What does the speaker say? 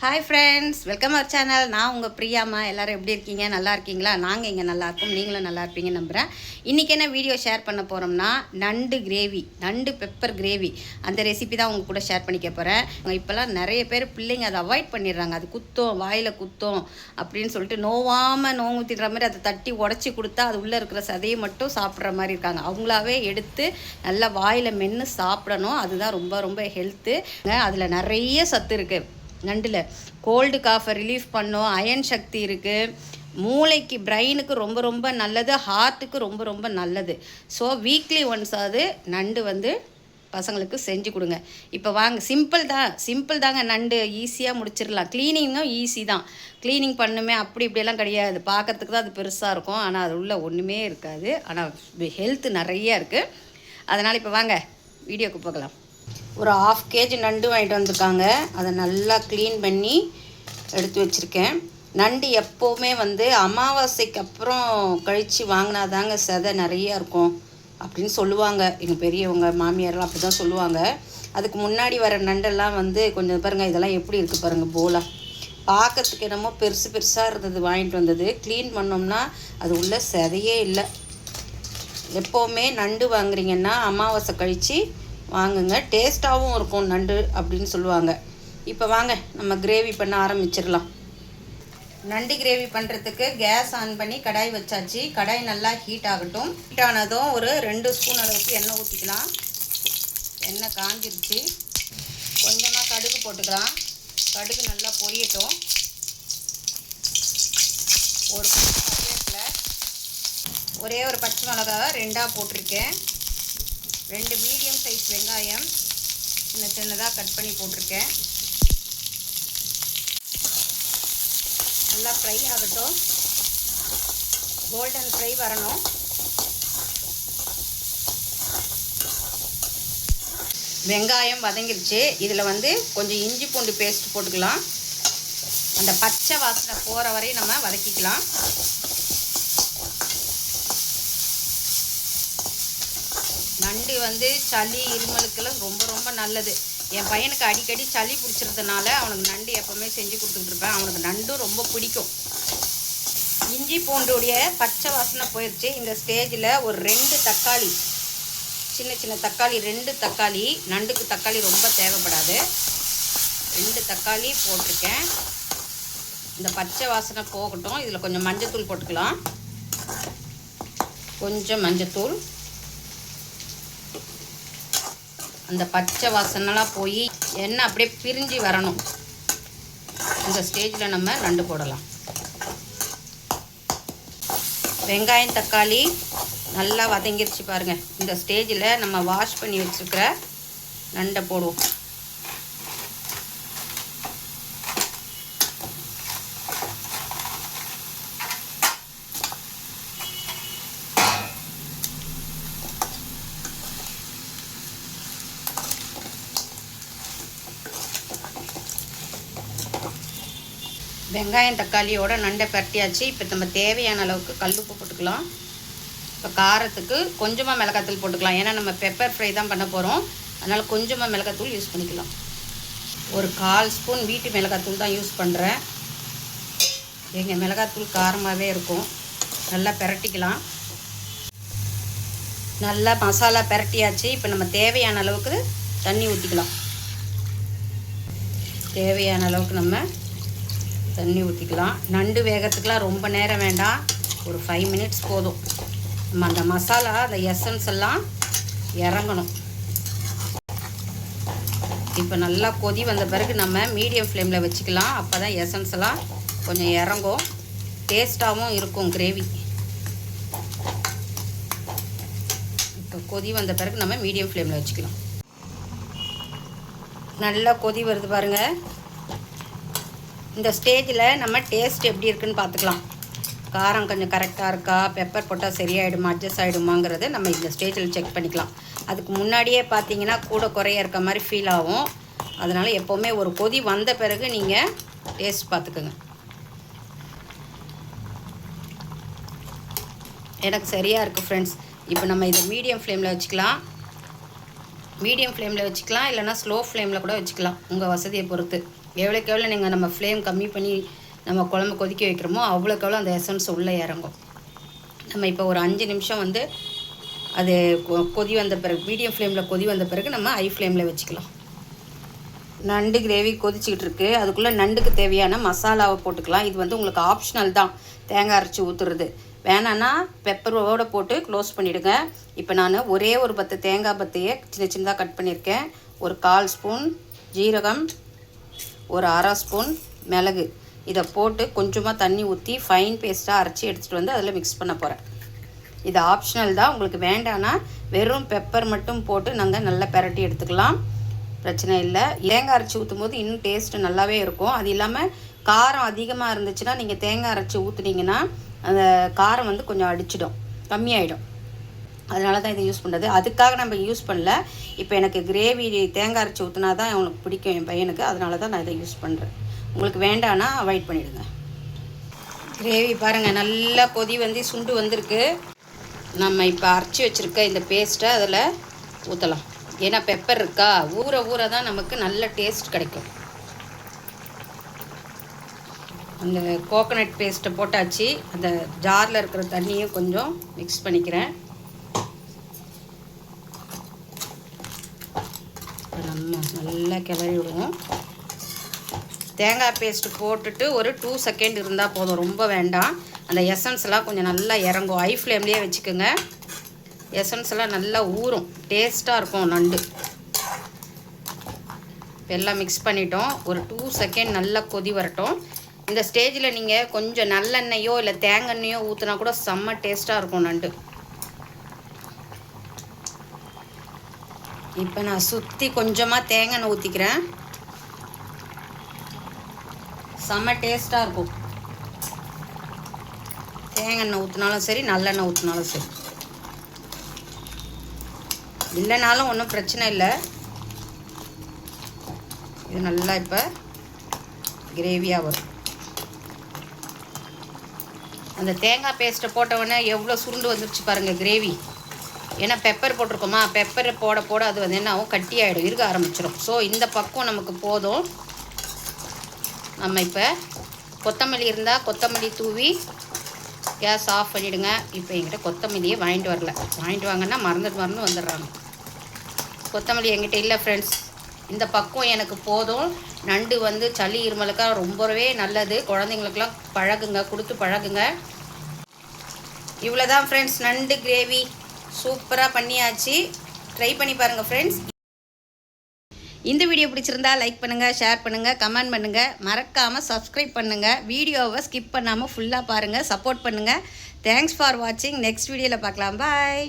Hi friends, welcome our channel. நான் உங்கள் பிரியாம்மா. எல்லோரும் எப்படி இருக்கீங்க? நல்லா இருக்கீங்களா? நாங்கள் இங்கே நல்லா இருக்கோம், நீங்களும் நல்லா இருப்பீங்கன்னு நம்புகிறேன். இன்றைக்கி என்ன வீடியோ ஷேர் பண்ண போகிறோம்னா, நண்டு கிரேவி, நண்டு பெப்பர் கிரேவி, அந்த ரெசிபி தான் உங்கள் கூட ஷேர் பண்ணிக்க போகிறேன். இப்போல்லாம் நிறைய பேர் பிள்ளைங்க அதை அவாய்ட் பண்ணிடுறாங்க. அது குத்தம், வாயில் குத்தம் அப்படின்னு சொல்லிட்டு நோவாமல் நோங்குத்திடுற மாதிரி அதை தட்டி உடச்சி கொடுத்தா அது உள்ளே இருக்கிற சதையை மட்டும் சாப்பிட்ற மாதிரி இருக்காங்க. அவங்களாவே எடுத்து நல்லா வாயில் மென்று சாப்பிடணும். அதுதான் ரொம்ப ரொம்ப ஹெல்த்து. அதில் நிறைய சத்து இருக்குது. நண்டில் கோல்டு காஃபை ரிலீஃப் பண்ணும், அயன் சக்தி இருக்குது, மூளைக்கு பிரெயினுக்கு ரொம்ப ரொம்ப நல்லது, ஹார்ட்டுக்கு ரொம்ப ரொம்ப நல்லது. ஸோ வீக்லி ஒன்ஸ் அது நண்டு பசங்களுக்கு செஞ்சு கொடுங்க. இப்போ வாங்க, சிம்பிள் தாங்க. நண்டு ஈஸியாக முடிச்சிடலாம். க்ளீனிங்கும் ஈஸி தான். க்ளீனிங் பண்ணுமே அப்படி இப்படியெல்லாம் கிடையாது. பார்க்குறதுக்கு தான் அது பெருசாக இருக்கும், ஆனால் அது உள்ள ஒன்றுமே இருக்காது. ஆனால் ஹெல்த்து நிறையா இருக்குது. அதனால் இப்போ வாங்க வீடியோக்கு போகலாம். ஒரு 1/2 kg நண்டு வாங்கிட்டு வந்திருக்காங்க. அதை நல்லா க்ளீன் பண்ணி எடுத்து வச்சுருக்கேன். நண்டு எப்போவுமே அமாவாசைக்கு அப்புறம் கழித்து வாங்கினாதாங்க சதை நிறையா இருக்கும் அப்படின்னு சொல்லுவாங்க. எங்கள் பெரியவங்க மாமியாரெலாம் அப்படி தான் சொல்லுவாங்க. அதுக்கு முன்னாடி வர நண்டெல்லாம் கொஞ்சம் பாருங்கள், இதெல்லாம் எப்படி இருக்குது பாருங்கள். போலாக பார்க்கறதுக்கு என்னமோ பெருசு பெருசாக இருந்தது. வாங்கிட்டு வந்தது க்ளீன் பண்ணோம்னா அது உள்ள சதையே இல்லை. எப்போவுமே நண்டு வாங்குறீங்கன்னா அமாவாசை கழித்து வாங்குங்க. டேஸ்ட்டாகவும் இருக்கும் நண்டு அப்படின்னு சொல்லுவாங்க. இப்போ வாங்க நம்ம கிரேவி பண்ண ஆரம்பிச்சிடலாம். நண்டு கிரேவி பண்ணுறதுக்கு கேஸ் ஆன் பண்ணி கடாய் வச்சாச்சு. கடாய் நல்லா ஹீட் ஆகட்டும். ஹீட் ஆனதும் ஒரு 2 ஸ்பூன் அளவுக்கு எண்ணெய் ஊற்றிக்கலாம். எண்ணெய் காஞ்சிருச்சு. கொஞ்சமாக கடுகு போட்டுக்கலாம். கடுகு நல்லா பொரியட்டும். ஒரு கருவேப்பிலை, ஒரே ஒரு பச்சை மிளகாவை 2ஆக போட்டிருக்கேன். 2 மீடியம் சைஸ் வெங்காயம் சின்னதாக கட் பண்ணி போட்டிருக்கேன். நல்லா ஃப்ரை ஆகட்டும். கோல்டன் ஃப்ரை வரணும். வெங்காயம் வதங்கிருச்சு. இதில் கொஞ்சம் இஞ்சி பூண்டு பேஸ்ட் போட்டுக்கலாம். அந்த பச்சை வாசனை போகிற வரையும் நம்ம வதக்கிக்கலாம். நண்டு சளி இருமலுக்கெல்லாம் ரொம்ப ரொம்ப நல்லது. என் பையனுக்கு அடிக்கடி சளி பிடிச்சிருந்தனால அவனுக்கு நண்டு எப்போவுமே செஞ்சு கொடுத்துட்ருப்பேன். அவனுக்கு நண்டும் ரொம்ப பிடிக்கும். இஞ்சி பூண்டுடைய பச்சை வாசனை போயிடுச்சு. இந்த ஸ்டேஜில் ஒரு 2 தக்காளி, சின்ன தக்காளி, 2 தக்காளி. நண்டுக்கு தக்காளி ரொம்ப தேவைப்படாது. 2 தக்காளி போட்டிருக்கேன். இந்த பச்சை வாசனை போகட்டும். இதில் கொஞ்சம் மஞ்சத்தூள் போட்டுக்கலாம். கொஞ்சம் மஞ்சத்தூள். அந்த பச்சை வாசனைலாம் போய் எண்ணெய் அப்படியே பிரிஞ்சு வரணும். இந்த ஸ்டேஜில் நம்ம நண்டு போடலாம். வெங்காயம் தக்காளி நல்லா வதங்கிருச்சு பாருங்கள். இந்த ஸ்டேஜில் நம்ம வாஷ் பண்ணி வச்சுருக்கிற நண்டை போடுவோம். வெங்காயம் தக்காளியோட நண்டை பரட்டியாச்சு. இப்போ நம்ம தேவையான அளவுக்கு கல்லுப்பு போட்டுக்கலாம். இப்போ காரத்துக்கு கொஞ்சமாக மிளகாத்தூள் போட்டுக்கலாம். ஏன்னா நம்ம பெப்பர் ஃப்ரை தான் பண்ண போகிறோம். அதனால் கொஞ்சமாக மிளகாத்தூள் யூஸ் பண்ணிக்கலாம். ஒரு 1/4 ஸ்பூன் வீட்டு மிளகாத்தூள் தான் யூஸ் பண்ணுறேன். எங்கள் மிளகாத்தூள் காரமாகவே இருக்கும். நல்லா பரட்டிக்கலாம். நல்லா மசாலா பரட்டியாச்சு. இப்போ நம்ம தேவையான அளவுக்கு தண்ணி ஊற்றிக்கலாம். தேவையான அளவுக்கு நம்ம தண்ணி ஊற்றிக்கலாம். நண்டு வேகிறதுக்கெலாம் ரொம்ப நேரம் வேண்டாம். ஒரு 5 மினிட்ஸ் போதும். நம்ம அந்த மசாலா, அந்த எசன்ஸ் எல்லாம் இறங்கணும். இப்போ நல்லா கொதி வந்த பிறகு நம்ம மீடியம் ஃப்ளேமில் வச்சுக்கலாம். அப்போ தான் எசன்ஸ் எல்லாம் கொஞ்சம் இறங்கும், டேஸ்ட்டாகவும் இருக்கும் கிரேவி. இப்போ கொதி வந்த பிறகு நம்ம மீடியம் ஃப்ளேமில் வச்சுக்கலாம். நல்லா கொதி வருது பாருங்கள். இந்த ஸ்டேஜில் நம்ம டேஸ்ட் எப்படி இருக்குதுன்னு பார்த்துக்கலாம். காரம் கொஞ்சம் கரெக்டாக இருக்கா, பெப்பர் போட்டால் சரியாயிடுமா, அட்ஜஸ்ட் ஆகிடுமாங்கிறத நம்ம இந்த ஸ்டேஜில் செக் பண்ணிக்கலாம். அதுக்கு முன்னாடியே பார்த்தீங்கன்னா கூட குறைய இருக்க மாதிரி ஃபீல் ஆகும். அதனால் எப்போவுமே ஒரு கொதி வந்த பிறகு நீங்கள் டேஸ்ட் பார்த்துக்குங்க. எனக்கு சரியாக இருக்குது ஃப்ரெண்ட்ஸ். இப்போ நம்ம இதை மீடியம் ஃப்ளேமில் வச்சுக்கலாம். மீடியம் ஃப்ளேமில் வச்சுக்கலாம், இல்லைனா ஸ்லோ ஃப்ளேமில் கூட வச்சுக்கலாம், உங்கள் வசதியை பொறுத்து. எவ்வளோக்கு எவ்வளோ நீங்கள் நம்ம ஃப்ளேம் கம்மி பண்ணி நம்ம குழம்பு கொதிக்க வைக்கிறோமோ அவ்வளோக்கு எவ்வளோ அந்த எசன்ஸ் உள்ளே இறங்கும். நம்ம இப்போ ஒரு 5 நிமிஷம் வந்து அது கொதி வந்த பிறகு மீடியம் ஃப்ளேமில் கொதி வந்த பிறகு நம்ம ஹை ஃப்ளேமில் வச்சுக்கலாம். நண்டு கிரேவி கொதிச்சிக்கிட்டு இருக்குது. அதுக்குள்ளே நண்டுக்கு தேவையான மசாலாவை போட்டுக்கலாம். இது வந்து உங்களுக்கு ஆப்ஷனல் தான், தேங்காய் அரைச்சி ஊற்றுறது. வேணான்னா பெப்பரோடு போட்டு க்ளோஸ் பண்ணிவிடுங்க. இப்போ நான் ஒரே ஒரு 10 தேங்காய் பத்தையை சின்ன சின்னதாக கட் பண்ணியிருக்கேன். ஒரு 1/4 ஸ்பூன் ஜீரகம், ஒரு 1/2 ஸ்பூன் மிளகு, இதை போட்டு கொஞ்சமாக தண்ணி ஊற்றி ஃபைன் பேஸ்ட்டாக அரைச்சி எடுத்துகிட்டு வந்து அதில் மிக்ஸ் பண்ண போகிறேன். இது ஆப்ஷனல் தான், உங்களுக்கு வேண்டான்னா வெறும் பெப்பர் மட்டும் போட்டு நாங்கள் நல்லா பெரட்டி எடுத்துக்கலாம், பிரச்சனை இல்லை. தேங்காய் அரைச்சி ஊற்றும் போது இன்னும் டேஸ்ட்டு நல்லாவே இருக்கும். அது இல்லாமல் காரம் அதிகமாக இருந்துச்சுன்னா நீங்கள் தேங்காய் அரைச்சி ஊற்றுனீங்கன்னா அந்த காரம் வந்து கொஞ்சம் அடிச்சிடும், கம்மியாயிடும். அதனால தான் இதை யூஸ் பண்ணுறது. அதுக்காக நம்ம யூஸ் பண்ணல. இப்போ எனக்கு கிரேவி தேங்காய் அரைச்சி ஊற்றினா தான் அவனுக்கு பிடிக்கும், என் பையனுக்கு. அதனால தான் நான் இதை யூஸ் பண்ணுறேன். உங்களுக்கு வேண்டான்னா அவாய்ட் பண்ணிவிடுங்க. கிரேவி பாருங்கள் நல்லா கொதி வந்து சுண்டு வந்திருக்கு. நம்ம இப்போ அரைச்சி வச்சுருக்க இந்த பேஸ்ட்டை அதில் ஊற்றலாம். ஏன்னா பெப்பர் இருக்கா, ஊற ஊற தான் நமக்கு நல்ல டேஸ்ட் கிடைக்கும். அந்த கோகோனட் பேஸ்ட்டை போட்டாச்சு. அந்த ஜாரில் இருக்கிற தண்ணியை கொஞ்சம் மிக்ஸ் பண்ணிக்கிறேன். நம்ம நல்லா கிளறி விடுவோம். தேங்காய் பேஸ்ட்டு போட்டுட்டு ஒரு 2 செகண்ட் இருந்தால் போதும், ரொம்ப வேண்டாம். அந்த எசன்ஸ்லாம் கொஞ்சம் நல்லா இறங்கும். ஹை ஃப்ளேம்லேயே வச்சுக்கோங்க. எசன்ஸ் எல்லாம் நல்லா ஊறும், டேஸ்ட்டாக இருக்கும் நண்டு. எல்லாம் மிக்ஸ் பண்ணிட்டோம். ஒரு 2 செகண்ட் நல்லா கொதி வரட்டும். இந்த ஸ்டேஜில் நீங்கள் கொஞ்சம் நல்லெண்ணெயோ இல்லை தேங்காய் ஊற்றினா கூட செம்ம டேஸ்ட்டாக இருக்கும் நண்டு. இப்போ நான் சுற்றி கொஞ்சமாக தேங்காய் ஊற்றிக்கிறேன். செம்ம டேஸ்ட்டாக இருக்கும். தேங்காய் ஊற்றினாலும் சரி, நல்லெண்ணெய் ஊற்றினாலும் சரி. இல்லைனாலும் ஒன்றும் பிரச்சனை இல்லை. இது நல்லா இப்போ கிரேவியாக வரும். அந்த தேங்காய் பேஸ்ட்டை போட்டவுடனே எவ்வளோ சுருண்டு வந்துருச்சு பாருங்கள் கிரேவி. ஏன்னா பெப்பர் போட்டிருக்கோமா, பெப்பரை போட போட அது வந்து என்ன ஆகும், கட்டி ஆகிடும், இருக்க ஆரம்பிச்சிடும். ஸோ இந்த பக்கம் நமக்கு போதும். நம்ம இப்போ கொத்தமல்லி இருந்தால் கொத்தமல்லி தூவி கேஸ் ஆஃப் பண்ணிவிடுங்க. இப்போ என்கிட்ட கொத்தமல்லியே வாங்கிட்டு வரல. வாங்கிட்டு வாங்கன்னா மறந்து வந்துடுறாங்க. கொத்தமல்லி என்கிட்ட இல்லை ஃப்ரெண்ட்ஸ். இந்த பக்கம் எனக்கு போதும். நண்டு வந்து சளி இருமலுக்காக ரொம்பவே நல்லது. குழந்தைங்களுக்கெல்லாம் பழகுங்க, கொடுத்து பழகுங்க. இவ்வளோ தான் ஃப்ரெண்ட்ஸ், நண்டு கிரேவி சூப்பராக பண்ணியாச்சு. ட்ரை பண்ணி பாருங்கள் ஃப்ரெண்ட்ஸ். இந்த வீடியோ பிடிச்சிருந்தா லைக் பண்ணுங்கள், ஷேர் பண்ணுங்கள், கமெண்ட் பண்ணுங்கள். மறக்காமல் சப்ஸ்கிரைப் பண்ணுங்கள். வீடியோவை ஸ்கிப் பண்ணாமல் ஃபுல்லாக பாருங்கள், சப்போர்ட் பண்ணுங்கள். தேங்க்ஸ் ஃபார் வாட்சிங். நெக்ஸ்ட் வீடியோவில் பார்க்கலாம். பாய்.